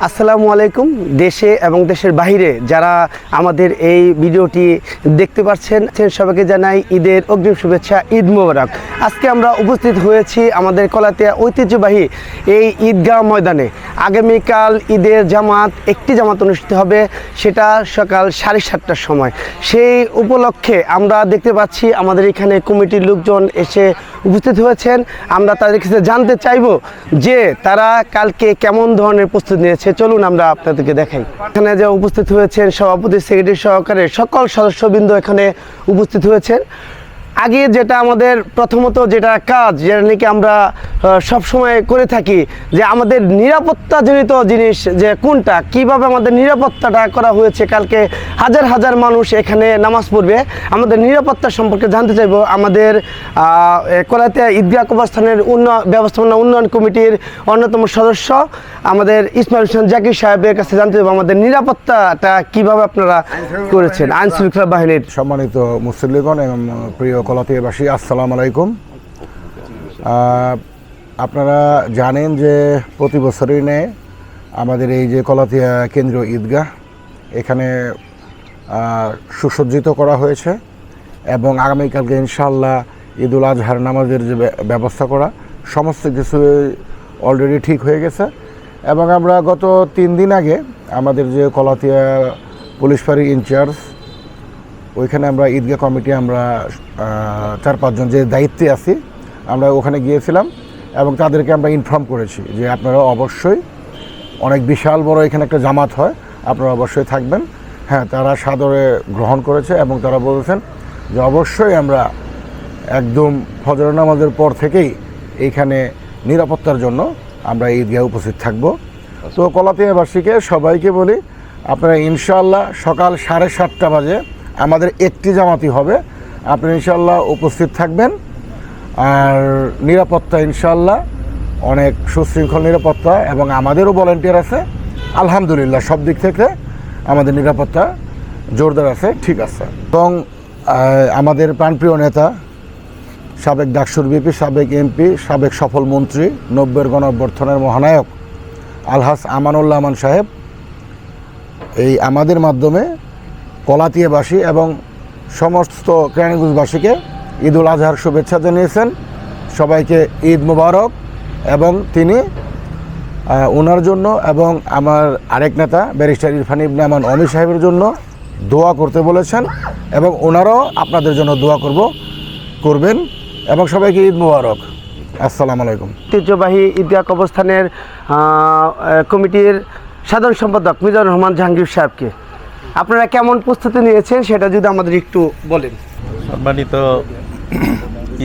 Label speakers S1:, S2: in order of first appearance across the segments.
S1: আসসালামু আলাইকুম। দেশে এবং দেশের বাইরে যারা আমাদের এই ভিডিওটি দেখতে পাচ্ছেন সবাইকে জানাই ঈদের অগ্রিম শুভেচ্ছা, ঈদ মোবারক। আজকে আমরা উপস্থিত হয়েছি আমাদের কলাতিয়া ঐতিহ্যবাহী এই ঈদগাহ ময়দানে। আগামীকাল ঈদের জামাত, একটি জামাত অনুষ্ঠিত হবে, সেটা সকাল 7:30টার সময়। সেই উপলক্ষে আমরা দেখতে পাচ্ছি আমাদের এখানে কমিটির লোকজন এসে উপস্থিত হয়েছেন। আমরা তাদের কাছে জানতে চাইব যে তারা কালকে কেমন ধরনের প্রস্তুতি নিয়েছে। চলুন আমরা আপনাদেরকে দেখাই। এখানে যে উপস্থিত হয়েছেন সভাপতি, সেক্রেটারি সহকারে সকল সদস্যবৃন্দ এখানে উপস্থিত হয়েছেন। আগে যেটা আমাদের প্রথমত যেটা কাজ, যেটা নাকি আমরা সবসময় করে থাকি, যে আমাদের নিরাপত্তাজনিত জিনিস, যে কোনটা কীভাবে আমাদের নিরাপত্তাটা করা হয়েছে। কালকে হাজার হাজার মানুষ এখানে নামাজ পড়বে, আমাদের নিরাপত্তা সম্পর্কে জানতে চাইব। আমাদের কলাতিয়া ঈদগাহ কবরস্থানের ব্যবস্থাপনা উন্নয়ন কমিটির অন্যতম সদস্য আমাদের ইসমাইল হোসেন জাকির সাহেবের কাছে জানতে চাইব আমাদের নিরাপত্তাটা কীভাবে আপনারা করেছেন আইন শৃঙ্খলা বাহিনীর।
S2: সম্মানিত মুসল্লিগণ এবং প্রিয় কলাতিয়াবাসী, আসসালামু আলাইকুম। আপনারা জানেন যে প্রতি বছরই নেয় আমাদের এই যে কলাতিয়া কেন্দ্রীয় ঈদগাহ, এখানে সুসজ্জিত করা হয়েছে এবং আগামীকালকে ইনশাআল্লাহ ঈদুল আজহার নামাজের যে ব্যবস্থা করা, সমস্ত কিছু অলরেডি ঠিক হয়ে গেছে। এবং আমরা গত 3 দিন আগে আমাদের যে কলাতিয়া পুলিশ ফাঁড়ির ইনচার্জ, ওইখানে আমরা ঈদগাহ কমিটি আমরা 4-5 জন যে দায়িত্বে আছি, আমরা ওখানে গিয়েছিলাম এবং তাদেরকে আমরা ইনফর্ম করেছি যে আপনারা অবশ্যই, অনেক বিশাল বড় এখানে একটা জামাত হয়, আপনারা অবশ্যই থাকবেন। হ্যাঁ, তারা সাদরে গ্রহণ করেছে এবং তারা বলেছেন যে অবশ্যই আমরা একদম ফজর নামাজের পর থেকেই এইখানে নিরাপত্তার জন্য আমরা ঈদগাহে উপস্থিত থাকব। তো কলাতিয়াবাসীকে সবাইকে বলি, আপনারা ইনশাআল্লাহ সকাল 7:30 বাজে আমাদের একটি জামাতি হবে, আপনারা ইনশাআল্লাহ উপস্থিত থাকবেন। আর নিরাপত্তা ইনশাআল্লাহ অনেক সুশৃঙ্খল নিরাপত্তা, এবং আমাদেরও ভলান্টিয়ার আছে, আলহামদুলিল্লাহ সব দিক থেকে আমাদের নিরাপত্তা জোরদার আছে, ঠিক আছে। এবং আমাদের প্রাণপ্রিয় নেতা, সাবেক ডাকসুর বিপি, সাবেক এমপি, সাবেক সফল মন্ত্রী, 90-এর গণঅভ্যুত্থানের মহানায়ক আলহাজ আমানুল্লাহ আমান সাহেব এই আমাদের মাধ্যমে কলাতিয়াবাসী এবং সমস্ত কেরানীগঞ্জবাসীকে ঈদুল আজহার শুভেচ্ছা জানিয়েছেন। সবাইকে ঈদ মোবারক। এবং তিনি ওনার জন্য এবং আমার আরেক নেতা ব্যারিস্টার ইরফান ইবনে আমান অমি সাহেবের জন্য দোয়া করতে বলেছেন, এবং ওনারাও আপনাদের জন্য দোয়া করবেন। এবং সবাইকে ঈদ মোবারক। আসসালামু আলাইকুম।
S1: ঐতিহ্যবাহী ঈদগাহ কবরস্থানের কমিটির সাধারণ সম্পাদক মিজানুর রহমান জাহাঙ্গীর সাহেবকে আপনারা কেমন প্রস্তুতি নিয়েছেন সেটা যদি আমাদের একটু বলেন।
S3: সম্মানিত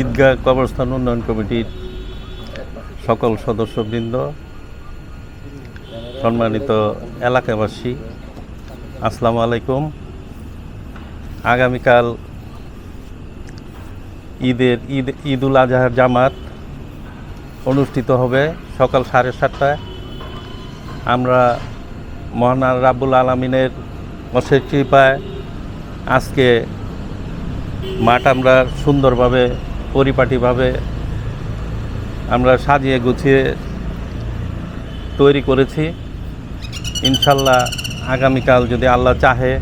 S3: ঈদগাহ কবরস্থান উন্নয়ন কমিটির সকল সদস্যবৃন্দ, সম্মানিত এলাকাবাসী, আসসালামু আলাইকুম। আগামীকাল ঈদুল আজহার জামাত অনুষ্ঠিত হবে সকাল 7:30টায়। আমরা মহান রাব্বুল আলামিনের অশেষ কৃপায় আজকে মাঠ আমরা সুন্দরভাবে, পরিপাটিভাবে আমরা সাজিয়ে গুছিয়ে তৈরি করেছি। ইনশাল্লাহ আগামীকাল যদি আল্লাহ চাহে,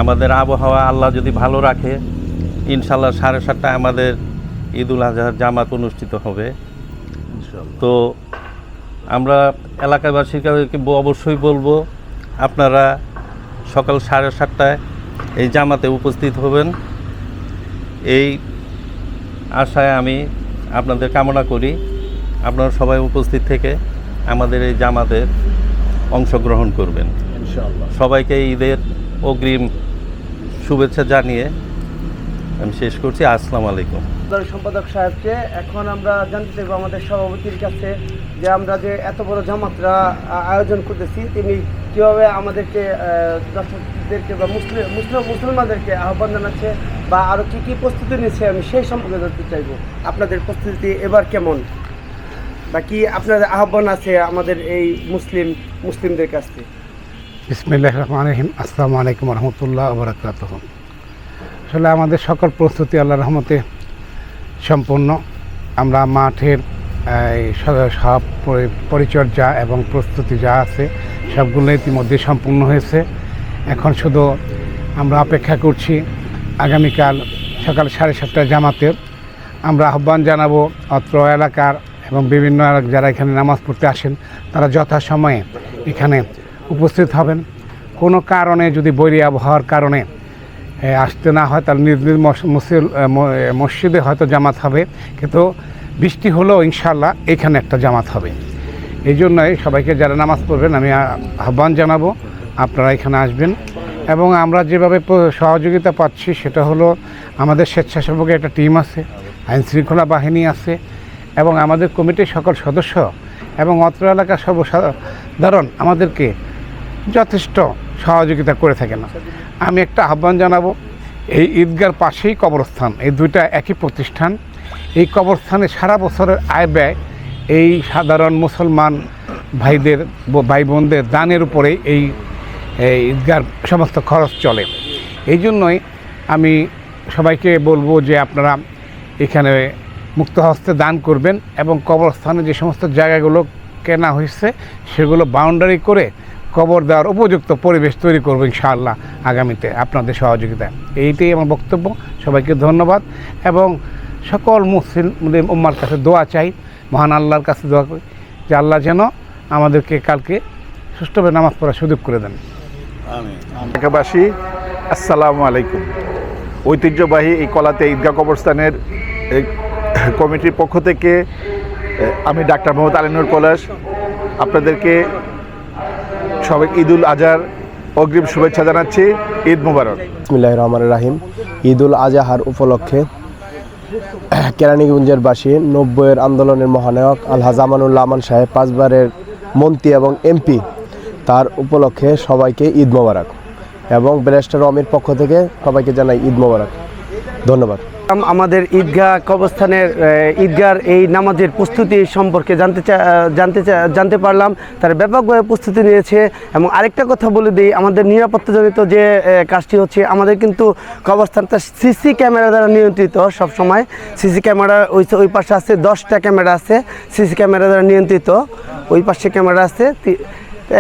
S3: আমাদের আবহাওয়া আল্লাহ যদি ভালো রাখে, ইনশাল্লাহ 7:30টায় আমাদের ঈদুল আজহার জামাত অনুষ্ঠিত হবে। তো আমরা এলাকাবাসীকে অবশ্যই বলবো, আপনারা সকাল 7:30টায় এই জামাতে উপস্থিত হবেন। এই আশায় আমি আপনাদের কামনা করি আপনারা সবাই উপস্থিত থেকে আমাদের এই জামাতে অংশগ্রহণ করবেন ইনশাআল্লাহ। সবাইকে ঈদের অগ্রিম শুভেচ্ছা জানিয়ে আমি শেষ করছি। আসসালামু আলাইকুম।
S1: সম্পাদক সাহেবকে এখন আমরা জানতে চাইব আমাদের সভাপতির কাছে, যে আমরা যে এত বড় জামাতরা আয়োজন করতেছি, তিনি কীভাবে আমাদেরকে দর্শকদেরকে বা মুসলমানদেরকে আহ্বান জানাচ্ছে বা আরও কী কী প্রস্তুতি নিচ্ছে, আমি সেই সম্পর্কে জানতে চাইব। আপনাদের প্রস্তুতি এবার কেমন, বা কি আপনাদের আহ্বান আছে আমাদের এই মুসলিমদের কাছে?
S4: বিসমিল্লাহির রহমানির রহিম। আসসালামু আলাইকুম ওয়া রাহমাতুল্লাহি ওয়া বারাকাতুহু। আসলে আমাদের সকল প্রস্তুতি আল্লাহর রহমতে সম্পূর্ণ। আমরা মাঠের এই সব পরিচর্যা এবং প্রস্তুতি যা আছে সবগুলো ইতিমধ্যে সম্পূর্ণ হয়েছে। এখন শুধু আমরা অপেক্ষা করছি আগামীকাল সকাল 7:30 জামাতের। আমরা আহ্বান জানাবো অত্র এলাকার এবং বিভিন্ন যারা এখানে নামাজ পড়তে আসেন তারা যথাসময়ে এখানে উপস্থিত হবেন। কোনো কারণে যদি বৈরী আবহাওয়ার কারণে আসতে না হয় তাহলে নিজ নিজ মসজিদে হয়তো জামাত হবে, কিন্তু বৃষ্টি হলেও ইনশাআল্লাহ এখানে একটা জামাত হবে। এই জন্যই সবাইকে যারা নামাজ পড়বেন আমি আহ্বান জানাবো আপনারা এখানে আসবেন। এবং আমরা যেভাবে সহযোগিতা পাচ্ছি সেটা হলো আমাদের স্বেচ্ছাসেবকের একটা টিম আছে, আইনশৃঙ্খলা বাহিনী আছে এবং আমাদের কমিটির সকল সদস্য এবং অত্র এলাকার সর্বসাধারণ আমাদেরকে যথেষ্ট সহযোগিতা করে থাকেন। আমি একটা আহ্বান জানাবো, এই ঈদগার পাশেই কবরস্থান, এই দুইটা একই প্রতিষ্ঠান। এই কবরস্থানে সারা বছরের আয় ব্যয় এই সাধারণ মুসলমান ভাই বোনদের দানের উপরে এই ঈদগার সমস্ত খরচ চলে। এই জন্যই আমি সবাইকে বলবো যে আপনারা এখানে মুক্ত হস্তে দান করবেন এবং কবরস্থানে যে সমস্ত জায়গাগুলো কেনা হয়েছে সেগুলো বাউন্ডারি করে কবর দেওয়ার উপযুক্ত পরিবেশ তৈরি করবো ইনশাআল্লাহ আগামীতে আপনাদের সহযোগিতায়। এইটাই আমার বক্তব্য। সবাইকে ধন্যবাদ এবং সকল মুসলিম উম্মার কাছে দোয়া চাই, মহান আল্লাহর কাছে দোয়া করি যে আল্লাহ যেন আমাদেরকে কালকে সুষ্ঠুভাবে নামাজ পড়ার সুযোগ করে দেন।
S5: এলাকাবাসী আসসালামু আলাইকুম। ঐতিহ্যবাহী এই কলাতে ঈদগাহ কবরস্থানের কমিটির পক্ষ থেকে আমি ডাক্তার মোহাম্মদ আলিনুর পলাশ আপনাদেরকে সবাই ঈদুল আজহার অগ্রিম শুভেচ্ছা জানাচ্ছি। ঈদ মুবারক।
S6: বিসমিল্লাহির রহমানির রহিম। ঈদুল আজহার উপলক্ষে কেরানীগঞ্জের বাসী 90-এর আন্দোলনের মহানায়ক আলহাজ আমানুল্লাহ আমান সাহেব 5বারের মন্ত্রী এবং এমপি, তার উপলক্ষে সবাইকে ঈদ মোবারক এবং ব্যারিস্টার অমির পক্ষ থেকে সবাইকে জানাই ঈদ মোবারক। ধন্যবাদ।
S1: আমাদের ঈদগাহ কবরস্থানের ঈদগার এই নামাজের প্রস্তুতি সম্পর্কে জানতে পারলাম। তারা ব্যাপকভাবে প্রস্তুতি নিয়েছে এবং আরেকটা কথা বলে দিই, আমাদের নিরাপত্তাজনিত যে কাজটি হচ্ছে, আমাদের কিন্তু কবরস্থানটা সিসি ক্যামেরা দ্বারা নিয়ন্ত্রিত। সবসময় সিসি ক্যামেরা ওই পাশে আছে, 10টা ক্যামেরা আছে সিসি ক্যামেরা দ্বারা নিয়ন্ত্রিত, ওই পাশে ক্যামেরা আছে।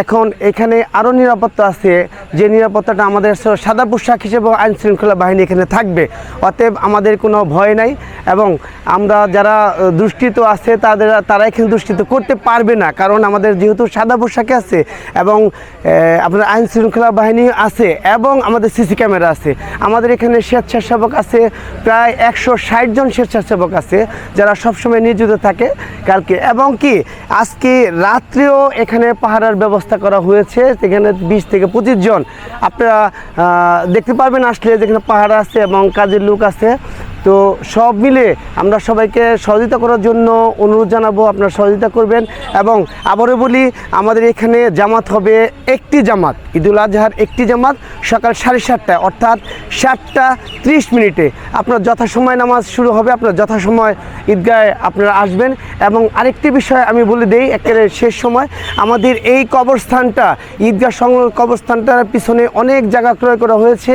S1: এখন এখানে আরও নিরাপত্তা আছে, যে নিরাপত্তাটা আমাদের সাদা পোশাক হিসেবে আইনশৃঙ্খলা বাহিনী এখানে থাকবে। অতএব আমাদের কোনো ভয় নাই এবং আমরা যারা দুষ্কৃত আছে তারা এখানে দুষ্কৃত করতে পারবে না, কারণ আমাদের যেহেতু সাদা পোশাকে আছে এবং আপনার আইনশৃঙ্খলা বাহিনী আছে এবং আমাদের সিসি ক্যামেরা আছে। আমাদের এখানে স্বেচ্ছাসেবক আছে প্রায় 160 জন স্বেচ্ছাসেবক আছে যারা সবসময় নিয়োজিত থাকে কালকে, এবং কি আজকে রাত্রেও এখানে পাহারার ব্যবস্থা করা হয়েছে। সেখানে 20 থেকে 25 জন আপনারা দেখতে পারবেন আসলে, যেখানে পাহাড় আছে এবং কাজের লোক আছে। তো সব মিলে আমরা সবাইকে সহযোগিতা করার জন্য অনুরোধ জানাবো, আপনারা সহযোগিতা করবেন। এবং আবারও বলি, আমাদের এখানে জামাত হবে একটি জামাত, ঈদুল আজহার একটি জামাত সকাল 7:30 অর্থাৎ 7:30 আপনার যথাসময় নামাজ শুরু হবে, আপনার যথাসময় ঈদগাহে আপনারা আসবেন। এবং আরেকটি বিষয় আমি বলে দিই একেবারে শেষ সময়, আমাদের এই কবরস্থানটা ঈদগাহ সংলগ্ন কবরস্থানটার পিছনে অনেক জায়গা ক্রয় করা হয়েছে,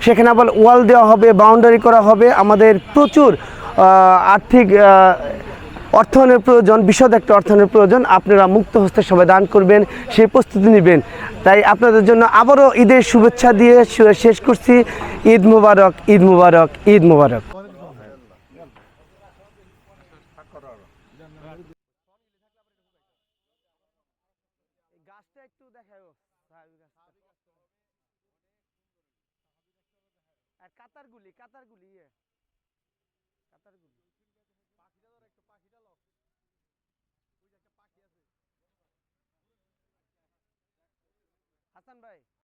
S1: সেখানে আবার ওয়াল দেওয়া হবে, বাউন্ডারি করা হবে। আমাদের প্রচুর আর্থিক অর্থায়নের প্রয়োজন, বিশদ একটা অর্থায়নের প্রয়োজন। আপনারা মুক্ত হস্তে সবাই দান করবেন, সেই প্রস্তুতি নেবেন। তাই আপনাদের জন্য আবারও ঈদের শুভেচ্ছা দিয়ে শেষ করছি। ঈদ মুবারক, ঈদ মুবারক, ঈদ মুবারক। কাতারগুলি কাতারগুলি কাতারগুলি হাসান ভাই।